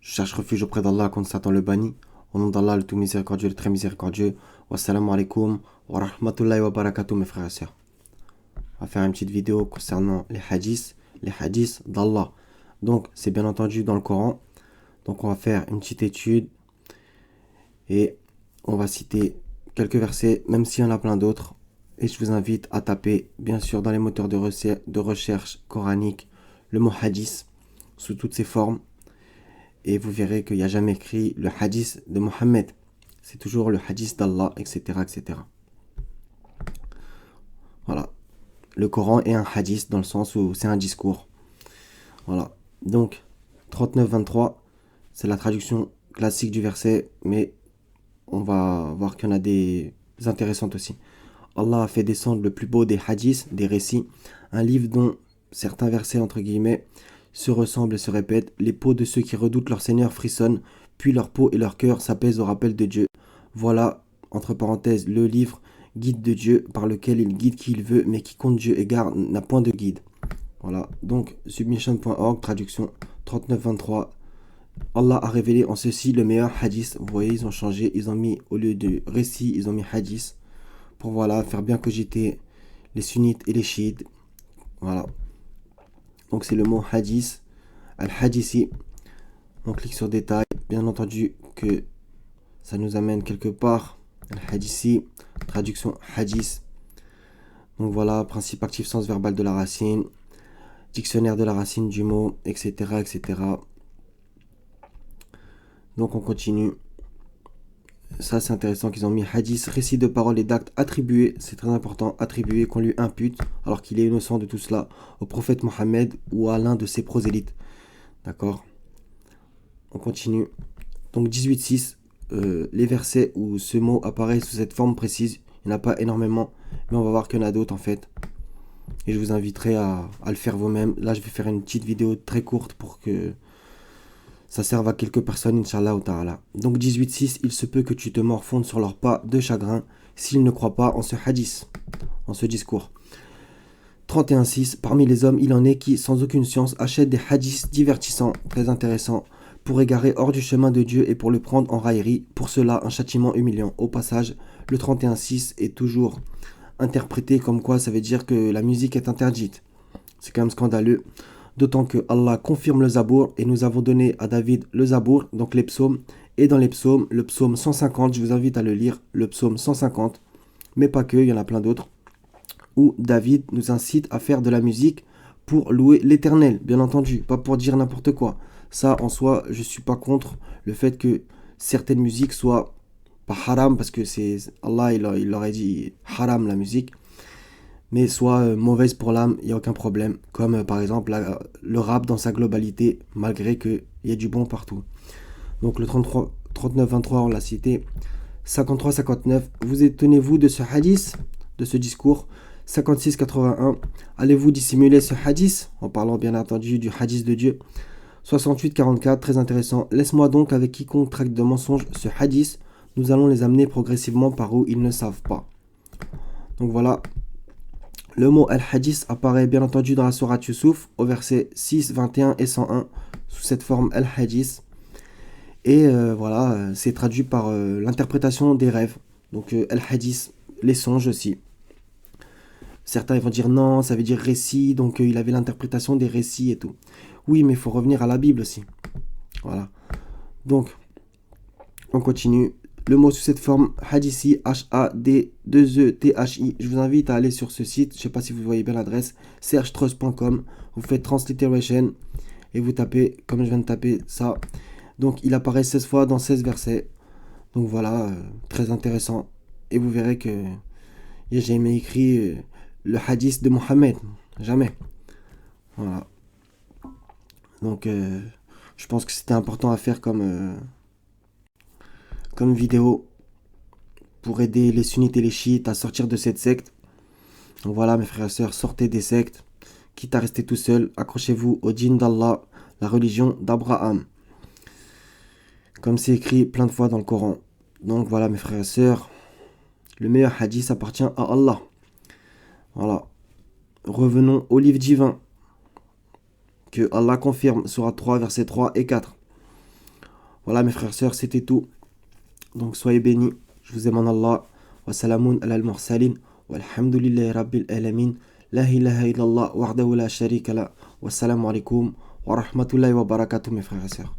Je cherche refuge auprès d'Allah contre Satan le banni. Au nom d'Allah, le tout miséricordieux, le très miséricordieux. Wassalamu alaikum wa rahmatullahi wa barakatuh, mes frères et sœurs. On va faire une petite vidéo concernant les hadiths d'Allah. Donc, c'est bien entendu dans le Coran. Donc, on va faire une petite étude et on va citer quelques versets, même s'il y en a plein d'autres. Et je vous invite à taper, bien sûr, dans les moteurs de recherche coranique, le mot hadith sous toutes ses formes. Et vous verrez qu'il n'y a jamais écrit le hadith de Mohammed. C'est toujours le hadith d'Allah, etc., etc. Voilà. Le Coran est un hadith dans le sens où c'est un discours. Voilà. Donc, 39-23, c'est la traduction classique du verset, mais on va voir qu'il y en a des intéressantes aussi. Allah a fait descendre le plus beau des hadiths, des récits, un livre dont certains versets, entre guillemets, se ressemblent et se répètent. Les peaux de ceux qui redoutent leur Seigneur frissonnent, puis leur peau et leur cœur s'apaisent au rappel de Dieu. Voilà, entre parenthèses, le livre guide de Dieu par lequel il guide qui il veut, mais qui compte Dieu égare n'a point de guide. Voilà, donc submission.org, traduction 39-23. Allah a révélé en ceci le meilleur hadith. Vous voyez, ils ont changé, ils ont mis, au lieu de récit, ils ont mis hadith. Pour voilà, faire bien cogiter les sunnites et les chiites. Voilà. Donc c'est le mot hadith, al-hadithi. On clique sur détail. Bien entendu que ça nous amène quelque part. Al-hadithi, traduction hadith. Donc voilà, principe actif, sens verbal de la racine, dictionnaire de la racine du mot, etc., etc. Donc on continue. Ça c'est intéressant qu'ils ont mis hadith, récit de paroles et d'actes attribués, c'est très important, attribués qu'on lui impute, alors qu'il est innocent de tout cela, au prophète Mohammed ou à l'un de ses prosélytes. D'accord. On continue. Donc 18-6, les versets où ce mot apparaît sous cette forme précise, il n'y en a pas énormément, mais on va voir qu'il y en a d'autres en fait. Et je vous inviterai à le faire vous-même. Là je vais faire une petite vidéo très courte pour que ça serve à quelques personnes, Inch'Allah ta'ala. Donc 18-6, il se peut que tu te morfondes sur leurs pas de chagrin s'ils ne croient pas en ce hadith, en ce discours. 31-6, parmi les hommes, il en est qui, sans aucune science, achètent des hadiths divertissants, très intéressants, pour égarer hors du chemin de Dieu et pour le prendre en raillerie. Pour cela, un châtiment humiliant. Au passage, le 31-6 est toujours interprété comme quoi ça veut dire que la musique est interdite. C'est quand même scandaleux. D'autant que Allah confirme le Zabour et nous avons donné à David le Zabour, donc les psaumes. Et dans les psaumes, le psaume 150, je vous invite à le lire, le psaume 150, mais pas que, il y en a plein d'autres, où David nous incite à faire de la musique pour louer l'Éternel, bien entendu, pas pour dire n'importe quoi. Ça, en soi, je suis pas contre le fait que certaines musiques soient pas haram, parce que c'est Allah, il leur a dit haram la musique, mais soit mauvaise pour l'âme, il n'y a aucun problème. Comme par exemple le rap dans sa globalité, malgré qu'il y ait du bon partout. Donc le 39-23, on l'a cité. 53-59, vous étonnez-vous de ce hadith, de ce discours. 56-81, allez-vous dissimuler ce hadith, en parlant bien entendu du hadith de Dieu. 68-44, très intéressant. Laisse-moi donc avec quiconque traque de mensonges ce hadith, nous allons les amener progressivement par où ils ne savent pas. Donc voilà. Le mot al-hadith apparaît bien entendu dans la sourate Yusuf au verset 6, 21 et 101 sous cette forme al-hadith. Et voilà, c'est traduit par l'interprétation des rêves. Donc al-hadith, les songes aussi. Certains vont dire non, ça veut dire récit, donc il avait l'interprétation des récits et tout. Oui, mais il faut revenir à la Bible aussi. Voilà. Donc, on continue. Le mot sous cette forme, hadithi, H-A-D-2-E-T-H-I. Je vous invite à aller sur ce site, je ne sais pas si vous voyez bien l'adresse, sergetrust.com. Vous faites transliteration et vous tapez, comme je viens de taper ça. Donc il apparaît 16 fois dans 16 versets. Donc voilà, très intéressant. Et vous verrez que j'ai jamais écrit le hadith de Mohammed. Jamais. Voilà. Donc je pense que c'était important à faire comme vidéo pour aider les sunnites et les chiites à sortir de cette secte. Donc voilà mes frères et sœurs, sortez des sectes, quitte à rester tout seul, accrochez-vous au djinn d'Allah, la religion d'Abraham. Comme c'est écrit plein de fois dans le Coran. Donc voilà mes frères et sœurs, le meilleur hadith appartient à Allah. Voilà. Revenons au livre divin que Allah confirme, Sourate 3, versets 3 et 4. Voilà mes frères et sœurs, c'était tout. Donc soyez bénis. Je vous aime en Allah. Wa salamun ala al-mursalin. Walhamdulillahi rabbil alamin. La ilaha illallah wahdahu la sharika la. Wassalamu alaikum wa rahmatullahi wa barakatuh mes frères et sœurs.